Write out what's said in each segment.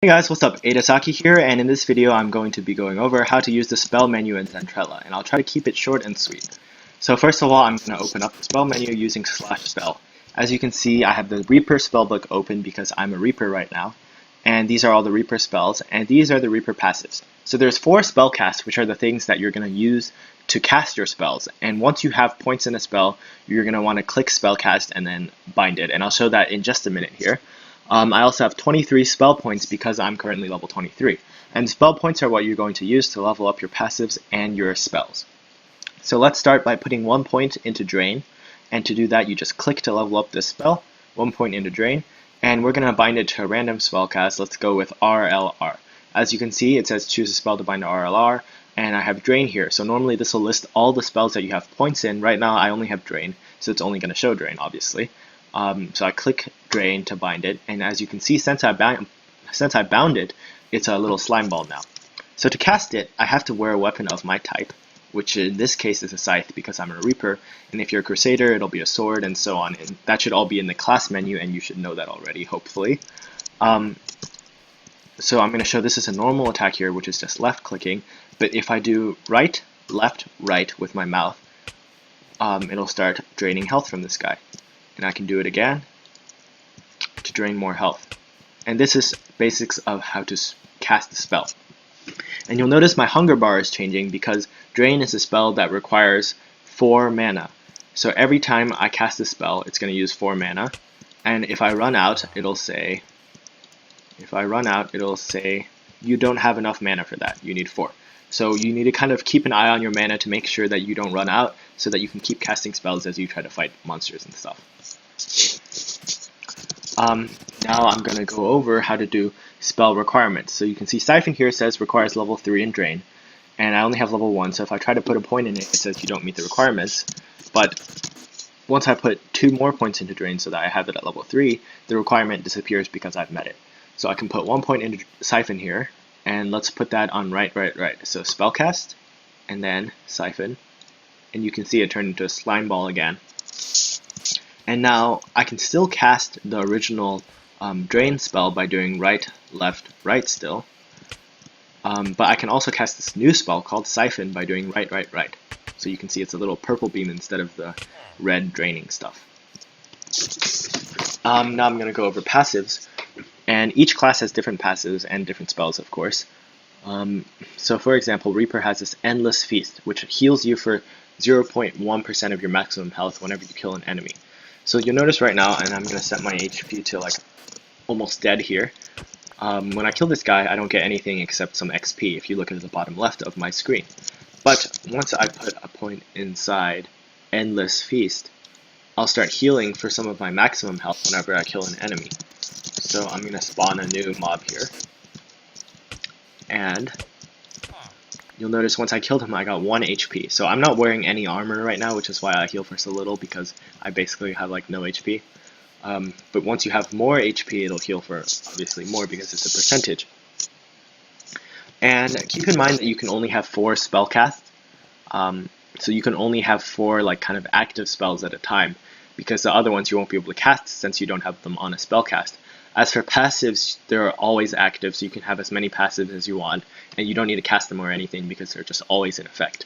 Hey guys, what's up? Adasaki here, and in this video I'm going to be going over how to use the spell menu in Zentrela, and I'll try to keep it short and sweet. So first of all, I'm going to open up the spell menu using /spell. As you can see, I have the Reaper spellbook open because I'm a Reaper right now, and these are all the Reaper spells, and these are the Reaper passives. So there's 4 spell casts, which are the things that you're going to use to cast your spells, and once you have points in a spell, you're going to want to click spell cast and then bind it, and I'll show that in just a minute here. I also have 23 spell points because I'm currently level 23. And spell points are what you're going to use to level up your passives and your spells. So let's start by putting 1 point into Drain. And to do that, you just click to level up this spell, 1 point into Drain. And we're going to bind it to a random spell cast. Let's go with RLR. As you can see, it says choose a spell to bind to RLR. And I have Drain here. So normally this will list all the spells that you have points in. Right now I only have Drain, so it's only going to show Drain, obviously. So I click Drain to bind it, and as you can see, since I bound it, it's a little slime ball now. So to cast it, I have to wear a weapon of my type, which in this case is a scythe because I'm a Reaper, and if you're a Crusader, it'll be a sword, and so on. And that should all be in the class menu, and you should know that already, hopefully. So I'm going to show this is a normal attack here, which is just left clicking, but if I do right, left, right with my mouth, it'll start draining health from this guy. And I can do it again to drain more health. And this is basics of how to cast the spell. And you'll notice my hunger bar is changing because Drain is a spell that requires 4 mana. So every time I cast a spell, it's going to use 4 mana. And if I run out, it'll say, you don't have enough mana for that. You need 4. So you need to kind of keep an eye on your mana to make sure that you don't run out so that you can keep casting spells as you try to fight monsters and stuff. Now I'm going to go over how to do spell requirements. So you can see Siphon here says requires level 3 in Drain, and I only have level 1, so if I try to put a point in it, it says you don't meet the requirements. But once I put 2 more points into Drain so that I have it at level 3, the requirement disappears because I've met it. So I can put 1 point into Siphon here, and let's put that on right. So spellcast, and then Siphon, and you can see it turned into a slime ball again. And now I can still cast the original Drain spell by doing right, left, right still. But I can also cast this new spell called Siphon by doing right. So you can see it's a little purple beam instead of the red draining stuff. Now I'm going to go over passives. And each class has different passives and different spells, of course. So for example, Reaper has this Endless Feast, which heals you for 0.1% of your maximum health whenever you kill an enemy. So you'll notice right now, and I'm going to set my HP to like almost dead here. When I kill this guy, I don't get anything except some XP if you look at the bottom left of my screen. But once I put a point inside Endless Feast, I'll start healing for some of my maximum health whenever I kill an enemy. So I'm going to spawn a new mob here. And you'll notice once I killed him, I got 1 HP. So I'm not wearing any armor right now, which is why I heal for so little, because I basically have like no HP. But once you have more HP, it'll heal for obviously more because it's a percentage. And keep in mind that you can only have 4 spell casts. So you can only have 4 like kind of active spells at a time, because the other ones you won't be able to cast since you don't have them on a spell cast. As for passives, they're always active, so you can have as many passives as you want, and you don't need to cast them or anything because they're just always in effect.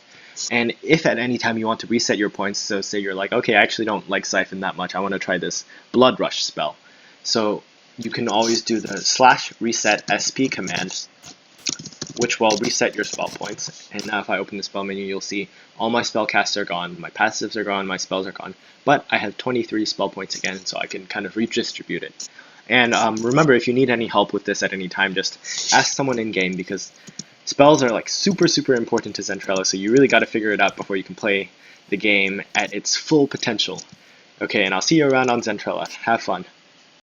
And if at any time you want to reset your points, so say you're like, okay, I actually don't like Siphon that much, I want to try this Blood Rush spell. So you can always do the /reset SP command, which will reset your spell points. And now if I open the spell menu, you'll see all my spell casts are gone, my passives are gone, my spells are gone, but I have 23 spell points again, so I can kind of redistribute it. And remember, if you need any help with this at any time, just ask someone in-game, because spells are like super important to Zentrela, so you really got to figure it out before you can play the game at its full potential. Okay, and I'll see you around on Zentrela. Have fun.